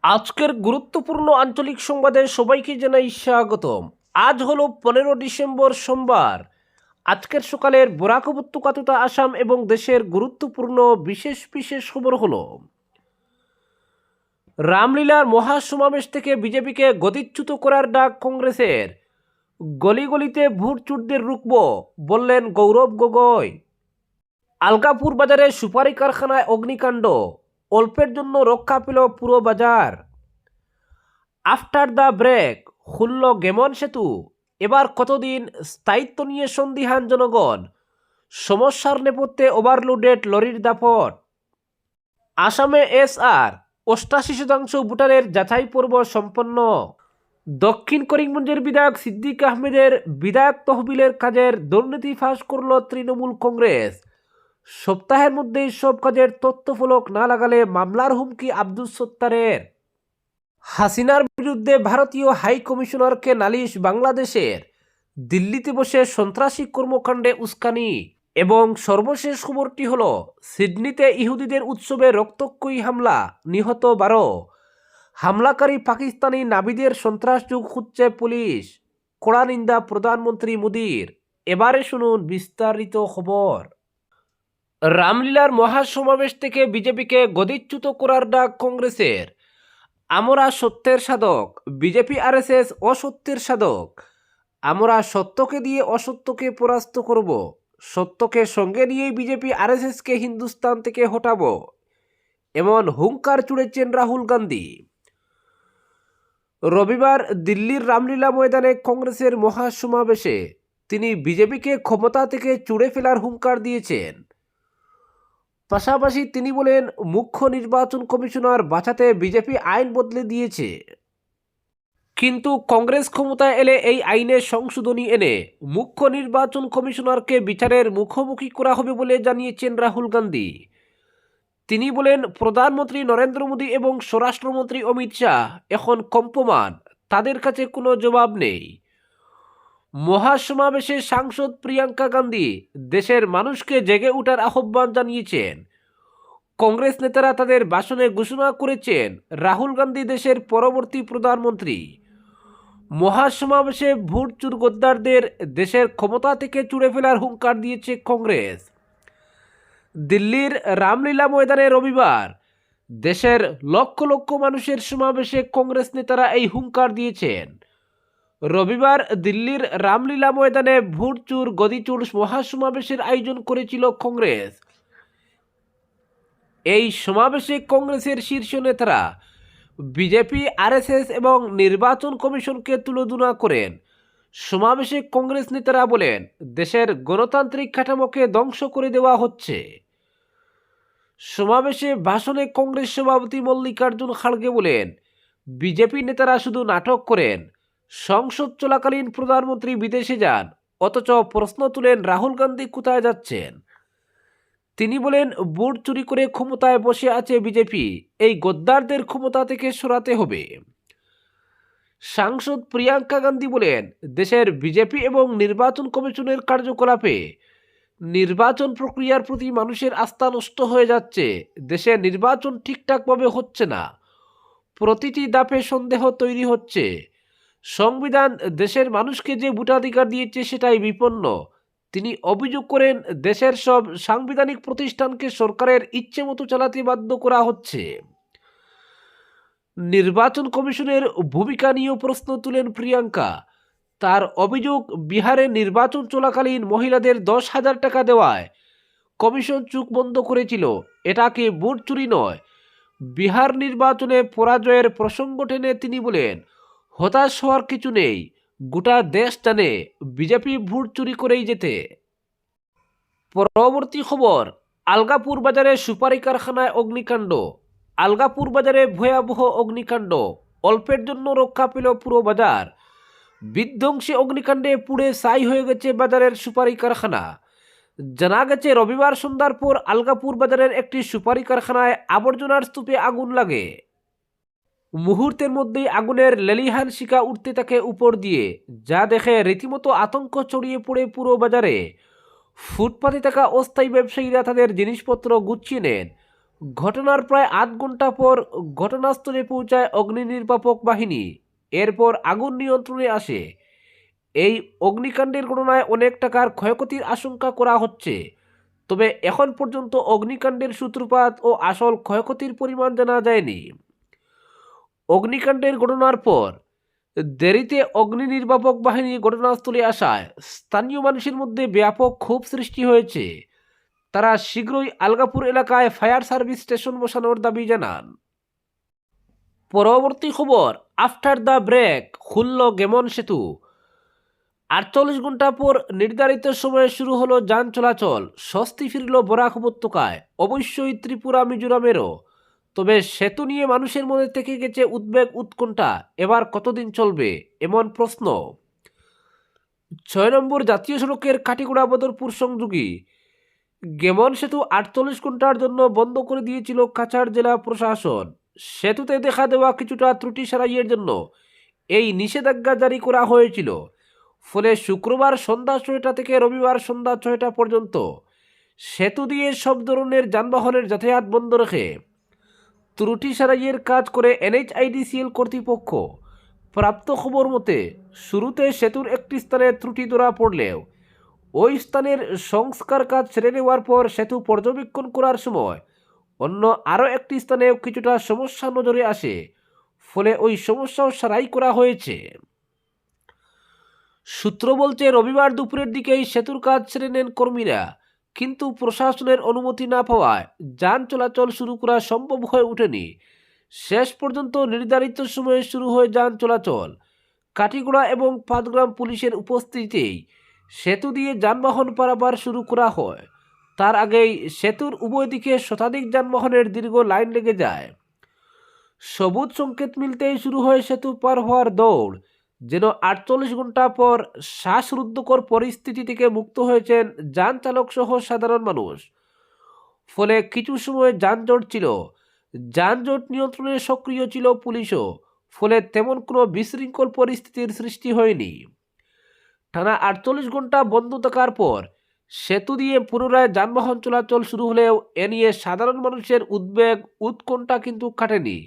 আজকের গুরুত্বপূর্ণ আঞ্চলিক সংবাদে সবাইকে জানাই স্বাগতম। আজ হলো 15 ডিসেম্বর সোমবার। আজকের সকালের বরাক উপত্যকা তথা আসাম এবং দেশের গুরুত্বপূর্ণ বিশেষ বিশেষ খবর হলো: রামলীলার মহাসমাবেশ থেকে বিজেপিকে গদিচ্যুত করার ডাক কংগ্রেসের। গলিগলিতে ভোট চোরদের রুখব বললেন গৌরব গগৈ। আলগাপুর বাজারে সুপারি কারখানায় অগ্নিকাণ্ড, অল্পের জন্য রক্ষা পেল পুরো বাজার। আফটার দ্য ব্রেক খুলল গেমন সেতু, এবার কতদিন স্থায়িত্ব নিয়ে সন্দিহান জনগণ। সমস্যার নেপথ্যে ওভারলোডেড লরির দাপট। আসামে এসআর 88% ভোটারের যাচাই পর্ব সম্পন্ন। দক্ষিণ করিমগঞ্জের বিধায়ক সিদ্দিক আহমেদের বিধায়ক তহবিলের কাজের দুর্নীতি ফাঁস করল তৃণমূল কংগ্রেস। সপ্তাহের মধ্যেই সব কাজের তথ্যফলক না লাগালে মামলার হুমকি আব্দুস সত্তারের। হাসিনার বিরুদ্ধে ভারতীয় হাই কমিশনারকে নালিশ বাংলাদেশের। দিল্লিতে বসে সন্ত্রাসী কর্মকাণ্ডে উস্কানি। এবং সর্বশেষ খবরটি হল, সিডনিতে ইহুদিদের উৎসবে রক্তক্ষয়ী হামলা, নিহত 12। হামলাকারী পাকিস্তানি নাবিদের সন্ত্রাসযোগ খুঁজছে পুলিশ। কড়া নিন্দা প্রধানমন্ত্রী মোদীর। এবারে শুনুন বিস্তারিত খবর। রামলীলার মহাসমাবেশ থেকে বিজেপিকে গদিচ্যুত করার ডাক কংগ্রেসের। আমরা সত্যের সাধক, বিজেপি আরএসএস অসত্যের সাধক। আমরা সত্যকে দিয়ে অসত্যকে পরাস্ত করব। সত্যকে সঙ্গে নিয়েই বিজেপি আরএসএসকে হিন্দুস্তান থেকে হটাবো, এমন হুঙ্কার ছুড়েছেন রাহুল গান্ধী। রবিবার দিল্লির রামলীলা ময়দানে কংগ্রেসের মহাসমাবেশে তিনি বিজেপিকে ক্ষমতা থেকে চুড়ে ফেলার হুঙ্কার দিয়েছেন। পাশাপাশি তিনি বলেন, মুখ্য নির্বাচন কমিশনার বাঁচাতে বিজেপি আইন বদলে দিয়েছে, কিন্তু কংগ্রেস ক্ষমতায় এলে এই আইনে সংশোধনী এনে মুখ্য নির্বাচন কমিশনারকে বিচারের মুখোমুখি করা হবে বলে জানিয়েছেন রাহুল গান্ধী। তিনি বলেন, প্রধানমন্ত্রী নরেন্দ্র মোদী এবং স্বরাষ্ট্রমন্ত্রী অমিত শাহ এখন কম্পমান, তাদের কাছে কোনো জবাব নেই। মহাসমাবেশে সাংসদ প্রিয়াঙ্কা গান্ধী দেশের মানুষকে জেগে ওঠার আহ্বান জানিয়েছেন। কংগ্রেস নেতারা তাদের ভাষণে ঘোষণা করেছেন রাহুল গান্ধী দেশের পরবর্তী প্রধানমন্ত্রী। মহাসমাবেশে ভোট চোর গদ্দারদের দেশের ক্ষমতা থেকে চুড়ে ফেলার হুঙ্কার দিয়েছে কংগ্রেস। দিল্লির রামলীলা ময়দানে রবিবার দেশের লক্ষ লক্ষ মানুষের সমাবেশে কংগ্রেস নেতারা এই হুঙ্কার দিয়েছেন। রবিবার দিল্লির রামলীলা ময়দানে ভোট চোর গদিচোর মহাসমাবেশের আয়োজন করেছিল কংগ্রেস। এই সমাবেশে কংগ্রেসের শীর্ষ নেতারা বিজেপি, আরএসএস এবং নির্বাচন কমিশনকে তুলোধনা করেন। সমাবেশে কংগ্রেস নেতারা বলেন, দেশের গণতান্ত্রিক কাঠামোকে ধ্বংস করে দেওয়া হচ্ছে। সমাবেশে ভাষণে কংগ্রেস সভাপতি মল্লিকার্জুন খাড়গে বলেন, বিজেপি নেতারা শুধু নাটক করেন। সংসদ চলাকালীন প্রধানমন্ত্রী বিদেশে যান, অথচ প্রশ্ন তুলেন রাহুল গান্ধী কোথায় যাচ্ছেন। তিনি বলেন, ভোট চুরি করে ক্ষমতায় বসে আছে বিজেপি, এই গদ্দারদের ক্ষমতা থেকে সরাতে হবে। সাংসদ প্রিয়াঙ্কা গান্ধী বলেন, দেশের বিজেপি এবং নির্বাচন কমিশনের কার্যকলাপে নির্বাচন প্রক্রিয়ার প্রতি মানুষের আস্থা নষ্ট হয়ে যাচ্ছে। দেশের নির্বাচন ঠিকঠাকভাবে হচ্ছে না, প্রতিটি ধাপে সন্দেহ তৈরি হচ্ছে। সংবিধান দেশের মানুষকে যে ভোটাধিকার দিয়েছে সেটাই বিপন্ন। তিনি অভিযোগ করেন, দেশের সব সাংবিধানিক প্রতিষ্ঠানকে সরকারের ইচ্ছে মতো চালাতে বাধ্য করা হচ্ছে। নির্বাচন কমিশনের ভূমিকা নিয়েও প্রশ্ন তুলেন প্রিয়াঙ্কা। তার অভিযোগ, বিহারে নির্বাচন চলাকালীন মহিলাদের 10,000 টাকা দেওয়ায় কমিশন চোখ বন্ধ করেছিল। এটাকে ভোট চুরি নয়। বিহার নির্বাচনে পরাজয়ের প্রসঙ্গ টেনে তিনি বলেন, হতাশ হওয়ার কিছু নেই, গোটা দেশ জানে বিজেপি ভোট চুরি করেই যেতে। পরবর্তী খবর, আলগাপুর বাজারে সুপারি কারখানায় অগ্নিকাণ্ড। আলগাপুর বাজারে ভয়াবহ অগ্নিকাণ্ড, অল্পের জন্য রক্ষা পেল পুরো বাজার। বিধ্বংসী অগ্নিকাণ্ডে পুড়ে ছাই হয়ে গেছে বাজারের সুপারি কারখানা। জানা গেছে, রবিবার সন্ধ্যার পর আলগাপুর বাজারের একটি সুপারি কারখানায় আবর্জনার স্তূপে আগুন লাগে। মুহূর্তের মধ্যেই আগুনের লেলিহান শিখা উঠতে থাকে উপর দিয়ে, যা দেখে রীতিমতো আতঙ্ক ছড়িয়ে পড়ে পুরো বাজারে। ফুটপাতে থাকা অস্থায়ী ব্যবসায়ীরা তাদের জিনিসপত্র গুছিয়ে নেন। ঘটনার প্রায় আধ ঘন্টা পর ঘটনাস্থলে পৌঁছায় অগ্নি নির্বাপক বাহিনী। এরপর আগুন নিয়ন্ত্রণে আসে। এই অগ্নিকাণ্ডের ঘটনায় অনেক টাকার ক্ষয়ক্ষতির আশঙ্কা করা হচ্ছে। তবে এখন পর্যন্ত অগ্নিকাণ্ডের সূত্রপাত ও আসল ক্ষয়ক্ষতির পরিমাণ জানা যায়নি। অগ্নিকাণ্ডের ঘটনার পর দেরিতে অগ্নি নির্বাপক বাহিনী ঘটনাস্থলে আসায় স্থানীয় মানুষের মধ্যে ব্যাপক ক্ষোভ সৃষ্টি হয়েছে। তারা শীঘ্রই আলগাপুর এলাকায় ফায়ার সার্ভিস স্টেশন বসানোর দাবি জানান। পরবর্তী খবর, আফটার দ্য ব্রেক খুলল গেমন সেতু। 48 ঘন্টা পর নির্ধারিত সময়ে শুরু হলো যান চলাচল। স্বস্তি ফিরল বরাক উপত্যকায়, অবশ্যই ত্রিপুরা মিজোরামেরও। তবে সেতু নিয়ে মানুষের মধ্যে থেকে গেছে উদ্বেগ উৎকণ্ঠা। এবার কতদিন চলবে এমন প্রশ্ন। 6 নম্বর জাতীয় সড়কের কাটিগড়া বদরপুর সংযোগী গেমন সেতু 48 ঘন্টার জন্য বন্ধ করে দিয়েছিল কাছাড় জেলা প্রশাসন। সেতুতে দেখা দেওয়া কিছুটা ত্রুটি সারাইয়ের জন্য এই নিষেধাজ্ঞা জারি করা হয়েছিল। ফলে শুক্রবার সন্ধ্যা 6টা থেকে রবিবার সন্ধ্যা 6টা পর্যন্ত সেতু দিয়ে সব ধরনের যানবাহনের যাতায়াত বন্ধ রেখে ত্রুটি সারাইয়ের কাজ করে NHIDCL কর্তৃপক্ষ। প্রাপ্ত খবর মতে শুরুতে সেতুর একটি স্থানে ত্রুটি ধরা পড়লেও ওই স্থানের সংস্কার কাজ ছেড়ে নেওয়ার পর সেতু পর্যবেক্ষণ করার সময় অন্য আরও একটি স্থানেও কিছুটা সমস্যা নজরে আসে। ফলে ওই সমস্যাও সারাই করা হয়েছে। সূত্র বলছে রবিবার দুপুরের দিকেই সেতুর কাজ ছেড়ে নেন কর্মীরা, কিন্তু প্রশাসনের অনুমতি না পাওয়ায় যান চলাচল শুরু করা সম্ভব হয়ে ওঠেনি। শেষ পর্যন্ত নির্ধারিত সময়ে শুরু হয় যান চলাচল। কাটিগড়া এবং পাটগ্রাম পুলিশের উপস্থিতিতেই সেতু দিয়ে যানবাহন পারাপার শুরু করা হয়। তার আগেই সেতুর উভয় দিকে শতাধিক যানবাহনের দীর্ঘ লাইন লেগে যায়। সবুজ সংকেত মিলতেই শুরু হয় সেতু পার হওয়ার দৌড়। যেন 48 ঘন্টা পর শ্বাসরুদ্ধকর পরিস্থিতি থেকে মুক্ত হয়েছেন যান চালক সহ সাধারণ মানুষ। ফলে কিছু সময় যানজট ছিল। যানজট নিয়ন্ত্রণে সক্রিয় ছিল পুলিশও। ফলে তেমন কোনো বিশৃঙ্খল পরিস্থিতির সৃষ্টি হয়নি। টানা 48 ঘন্টা বন্ধ থাকার পর সেতু দিয়ে পুনরায় যানবাহন চলাচল শুরু হলেও এ নিয়ে সাধারণ মানুষের উদ্বেগ উৎকণ্ঠা কিন্তু কাটেনি।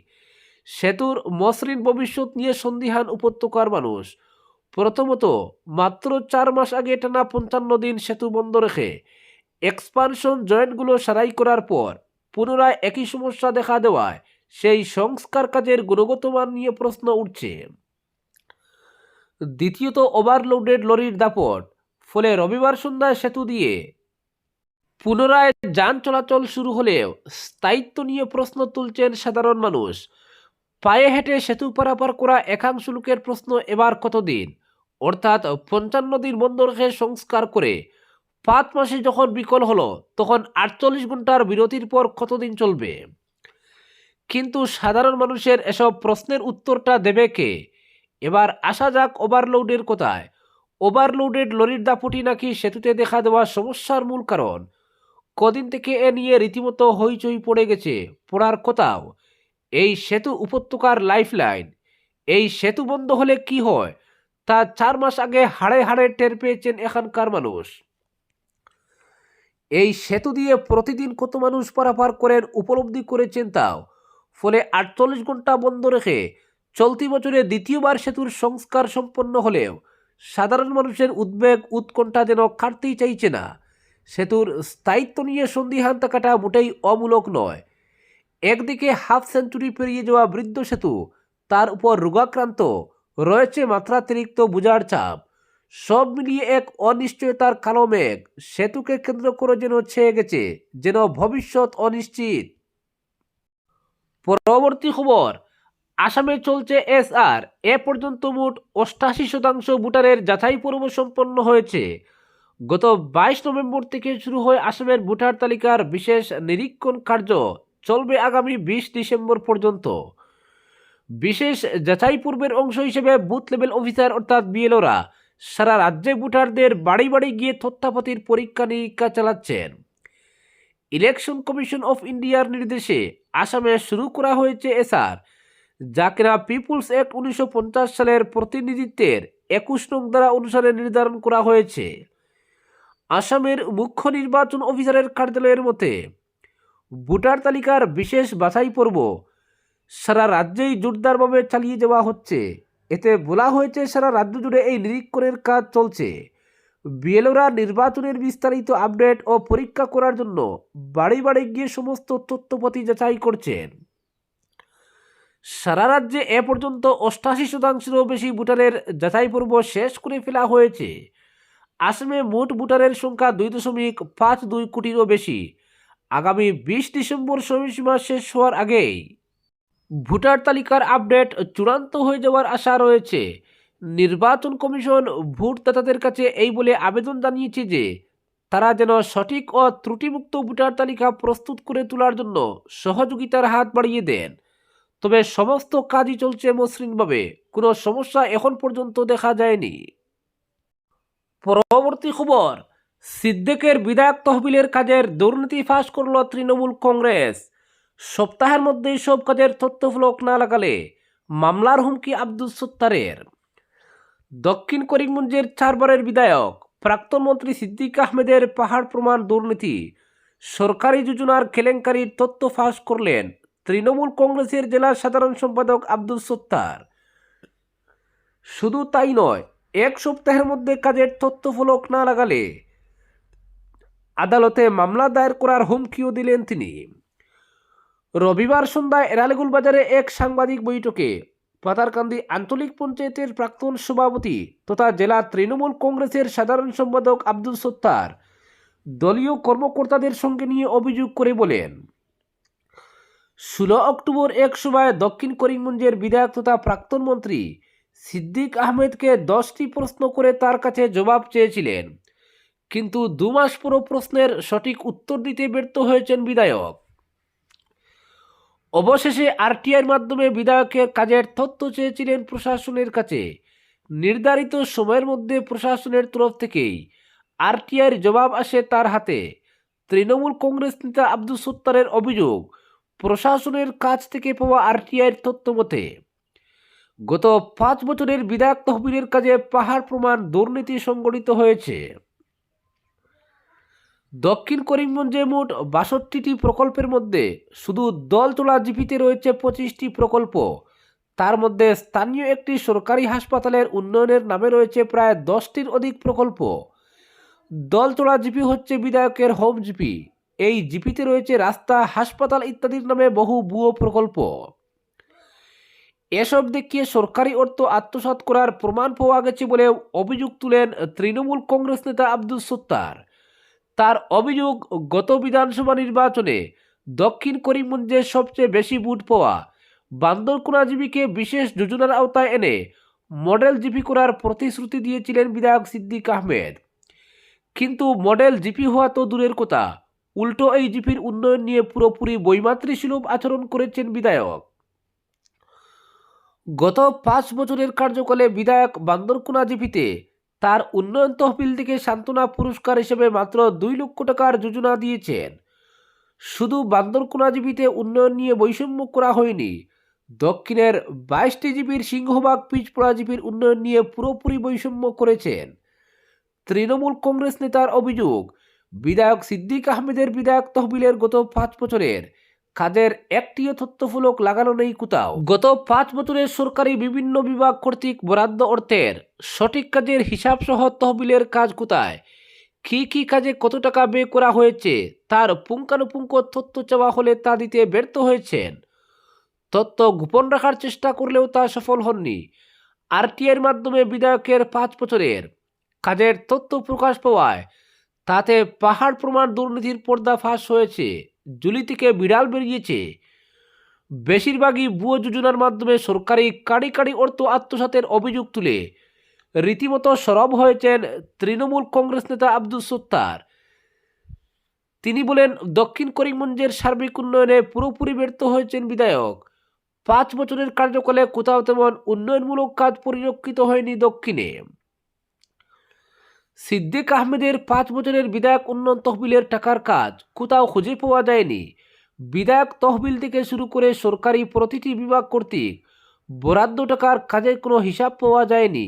সেতুর মসৃণ ভবিষ্যৎ নিয়ে সন্দিহান উপত্যকার মানুষ। প্রথমত, মাত্র 4 মাস আগে টানা 55 দিন সেতু বন্ধ রেখে এক্সপানশন জয়েন্টগুলো সারাই করার পর পুনরায় একই সমস্যা দেখা দেওয়ায় সেই সংস্কার কাজের গুণগত মান নিয়ে প্রশ্ন উঠছে। দ্বিতীয়ত, ওভারলোডেড লরির দাপট। ফলে রবিবার সন্ধ্যায় সেতু দিয়ে পুনরায় যান চলাচল শুরু হলেও স্থায়িত্ব নিয়ে প্রশ্ন তুলছেন সাধারণ মানুষ। পায়ে হেঁটে সেতু পারাপার করা একাংশ লোকের প্রশ্ন, এবার কতদিন, অর্থাৎ 55 দিন বন্ধ রেখে সংস্কার করে 5 মাসে যখন বিকল হলো তখন 48 ঘন্টার বিরতির পর কতদিন চলবে। কিন্তু সাধারণ মানুষের এসব প্রশ্নের উত্তরটা দেবে কে? এবার আসা যাক ওভারলোডের কথায়। ওভারলোডেড লরির দাপটি নাকি সেতুতে দেখা দেওয়া সমস্যার মূল কারণ। কদিন থেকে এ নিয়ে রীতিমতো হইচই পড়ে গেছে। পড়ার কথাও, এই সেতু উপত্যকার লাইফলাইন। এই সেতু বন্ধ হলে কি হয় তা 4 মাস আগে হাড়ে হাড়ে টের পেয়েছেন এখানকার মানুষ। এই সেতু দিয়ে প্রতিদিন কত মানুষ পারাপার করেন উপলব্ধি করেছেন তাও। ফলে 48 ঘন্টা বন্ধ রেখে চলতি বছরে দ্বিতীয়বার সেতুর সংস্কার সম্পন্ন হলেও সাধারণ মানুষের উদ্বেগ উৎকণ্ঠা যেন কাটতেই চাইছে না। সেতুর স্থায়িত্ব নিয়ে সন্দিহান থাকাটা মোটেই অমূলক নয়। একদিকে হাফ সেঞ্চুরি পেরিয়ে যাওয়া বৃদ্ধ সেতু, তার উপর রোগাক্রান্ত, রয়েছে মাত্রাতিরিক্ত বোঝার চাপ। সব মিলিয়ে এক অনিশ্চয়তার কালো মেঘ সেতুকে কেন্দ্র করে যেন ছেয়ে গেছে, যেন ভবিষ্যৎ অনিশ্চিত। পরবর্তী খবর, আসামে চলছে SR। এ পর্যন্ত মোট 88% ভোটারের যাচাই পর্ব সম্পন্ন হয়েছে। গত 22 নভেম্বর থেকে শুরু হয় আসামের ভোটার তালিকার বিশেষ নিরীক্ষণ কার্য, চলবে আগামী 20 ডিসেম্বর পর্যন্ত। বিশেষ যাচাই পূর্বের অংশ হিসেবে বুথ লেভেল অফিসার অর্থাৎ BLOরা সারা রাজ্যে ভোটারদের বাড়ি বাড়ি গিয়ে তথ্যাপাতির পরীক্ষা নিরীক্ষা চালাচ্ছেন। ইলেকশন কমিশন অফ ইন্ডিয়ার নির্দেশে আসামে শুরু করা হয়েছে SR, যা কিনা পিপুলস অ্যাক্ট 1950 সালের প্রতিনিধিত্বের 21 নং ধারা অনুসারে নির্ধারণ করা হয়েছে। আসামের মুখ্য নির্বাচন অফিসারের কার্যালয়ের মতে ভোটার তালিকার বিশেষ বাছাই পর্ব সারা রাজ্যেই জোরদারভাবে চালিয়ে যাওয়া হচ্ছে। এতে বলা হয়েছে সারা রাজ্য জুড়ে এই নিরীক্ষণের কাজ চলছে। বিএলওরা নির্বাচনের বিস্তারিত আপডেট ও পরীক্ষা করার জন্য বাড়ি বাড়ি গিয়ে সমস্ত তথ্যপাতি যাচাই করছেন। সারা রাজ্যে এ পর্যন্ত 88% বেশি ভোটারের যাচাই পর্ব শেষ করে ফেলা হয়েছে। আসামে মোট ভোটারের সংখ্যা 2.52 কোটিরও বেশি। আগামী 20 ডিসেম্বর সময়সীমা শেষ হওয়ার আগেই ভোটার তালিকার আপডেট চূড়ান্ত হয়ে যাওয়ার আশা রয়েছে। নির্বাচন কমিশন ভোটদাতাদের কাছে এই বলে আবেদন জানিয়েছে যে তারা যেন সঠিক ও ত্রুটিমুক্ত ভোটার তালিকা প্রস্তুত করে তোলার জন্য সহযোগিতার হাত বাড়িয়ে দেন। তবে সমস্ত কাজই চলছে মসৃণভাবে, কোনো সমস্যা এখন পর্যন্ত দেখা যায়নি। পরবর্তী খবর, সিদ্দিকের বিধায়ক তহবিলের কাজের দুর্নীতি ফাঁস করল তৃণমূল কংগ্রেস। সপ্তাহের মধ্যেই সব কাজের তথ্যফলক না লাগালে মামলার হুমকি আব্দুস সত্তারের। দক্ষিণ করিমগঞ্জের 4 বারের বিধায়ক প্রাক্তন মন্ত্রী সিদ্দিক আহমেদের পাহাড় প্রমাণ দুর্নীতি, সরকারি যোজনার কেলেঙ্কারির তথ্য ফাঁস করলেন তৃণমূল কংগ্রেসের জেলা সাধারণ সম্পাদক আব্দুস সত্তার। শুধু তাই নয়, এক সপ্তাহের মধ্যে কাজের তথ্যফলক না লাগালে আদালতে মামলা দায়ের করার হুমকিও দিলেন তিনি। রবিবার সন্ধ্যায় এরালেগুল বাজারে এক সাংবাদিক বৈঠকে পাতারকান্দি আঞ্চলিক পঞ্চায়েতের প্রাক্তন সভাপতি তথা জেলা তৃণমূল কংগ্রেসের সাধারণ সম্পাদক আব্দুস সত্তার দলীয় কর্মকর্তাদের সঙ্গে নিয়ে অভিযোগ করে বলেন, 16 অক্টোবর এক সভায় দক্ষিণ করিমগঞ্জের বিধায়ক তথা প্রাক্তন মন্ত্রী সিদ্দিক আহমেদকে 10টি প্রশ্ন করে তার কাছে জবাব চেয়েছিলেন, কিন্তু 2 মাস পরও প্রশ্নের সঠিক উত্তর দিতে ব্যর্থ হয়েছেন বিধায়ক। অবশেষে আরটিআইয়ের মাধ্যমে বিধায়কের কাজের তথ্য চেয়েছিলেন প্রশাসনের কাছে। নির্ধারিত সময়ের মধ্যে প্রশাসনের তরফ থেকেই আরটিআইয়ের জবাব আসে তার হাতে। তৃণমূল কংগ্রেস নেতা আব্দুস সত্তারের অভিযোগ, প্রশাসনের কাছ থেকে পাওয়া আরটিআইয়ের তথ্য মতে গত 5 বছরের বিধায়ক তহবিলের কাজে পাহাড় প্রমাণ দুর্নীতি সংঘটিত হয়েছে। দক্ষিণ করিমগঞ্জে মোট 62টি প্রকল্পের মধ্যে শুধু দলতলা জিপিতে রয়েছে 25টি প্রকল্প। তার মধ্যে স্থানীয় একটি সরকারি হাসপাতালের উন্নয়নের নামে রয়েছে প্রায় 10টির অধিক প্রকল্প। দলতলা জিপি হচ্ছে বিধায়কের হোম জিপি। এই জিপিতে রয়েছে রাস্তা, হাসপাতাল ইত্যাদির নামে বহু ভুয়ো প্রকল্প। এসব দেখিয়ে সরকারি অর্থ আত্মসাৎ করার প্রমাণ পাওয়া গেছে বলে অভিযোগ তুলেন তৃণমূল কংগ্রেস নেতা আব্দুস সত্তার। তার অভিযোগ, গত বিধানসভা নির্বাচনে দক্ষিণ করিমগঞ্জে সবচেয়ে বেশি ভোট পাওয়া বান্দরকুনা জিপিকে বিশেষ যোজনার আওতায় এনে মডেল জিপি করার প্রতিশ্রুতি দিয়েছিলেন বিধায়ক সিদ্দিক আহমেদ। কিন্তু মডেল জিপি হওয়া তো দূরের কথা, উল্টো এই জিপির উন্নয়ন নিয়ে পুরোপুরি বৈমাতৃসুলভ আচরণ করেছেন বিধায়ক। গত 5 বছরের কার্যকালে বিধায়ক বান্দরকুনা জিপিতে তার উন্নয়ন তহবিল থেকে সান্ত্বনা পুরস্কার হিসেবে মাত্র 2 লক্ষ টাকার যোজনা দিয়েছেন। শুধু বান্দরকুনা জিপিতে উন্নয়ন নিয়ে বৈষম্য করা হয়নি, দক্ষিণের 22টি জিপির সিংহভাগ পিচপড়া জিপির উন্নয়ন নিয়ে পুরোপুরি বৈষম্য করেছেন। তৃণমূল কংগ্রেস নেতার অভিযোগ, বিধায়ক সিদ্দিক আহমেদের বিধায়ক তহবিলের গত 5 বছরের কাজের একটিও তথ্যফলক লাগানো নেই কোথাও। গত 5 বছরের সরকারি বিভিন্ন বিভাগ কর্তৃক বরাদ্দ অর্থের সঠিক কাজের হিসাব সহ তহবিলের কাজ কোথায়, কি কাজে কত টাকা ব্যয় করা হয়েছে তার পুঙ্খানুপুঙ্খ তথ্য চাওয়া হলে তা দিতে ব্যর্থ হয়েছেন। তথ্য গোপন রাখার চেষ্টা করলেও তা সফল হননি। আরটিআইয়ের মাধ্যমে বিধায়কের 5 বছরের কাজের তথ্য প্রকাশ পাওয়ায় তাতে পাহাড় প্রমাণ দুর্নীতির পর্দা ফাঁস হয়েছে। জুলি থেকে বিড়াল বেরিয়েছে। বেশিরভাগই ভুয়ো যোজনার মাধ্যমে সরকারি কাড়ি অর্থ আত্মসাতের অভিযোগ তুলে রীতিমতো সরব হয়েছেন তৃণমূল কংগ্রেস নেতা আব্দুস সত্তার। তিনি বলেন, দক্ষিণ করিমগঞ্জের সার্বিক উন্নয়নে পুরোপুরি ব্যর্থ হয়েছেন বিধায়ক। 5 বছরের কার্যকালে কোথাও তেমন উন্নয়নমূলক কাজ পরিলক্ষিত হয়নি দক্ষিণে। সিদ্দিক আহমেদের 5 বছরের বিধায়ক উন্নয়ন তহবিলের টাকার কাজ কোথাও খুঁজে পাওয়া যায়নি। বিধায়ক তহবিল থেকে শুরু করে সরকারি প্রতিটি বিভাগ কর্তৃক বরাদ্দ টাকার কাজের কোনো হিসাব পাওয়া যায়নি।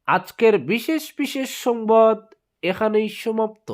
আজকের বিশেষ সংবাদ এখানেই সমাপ্ত।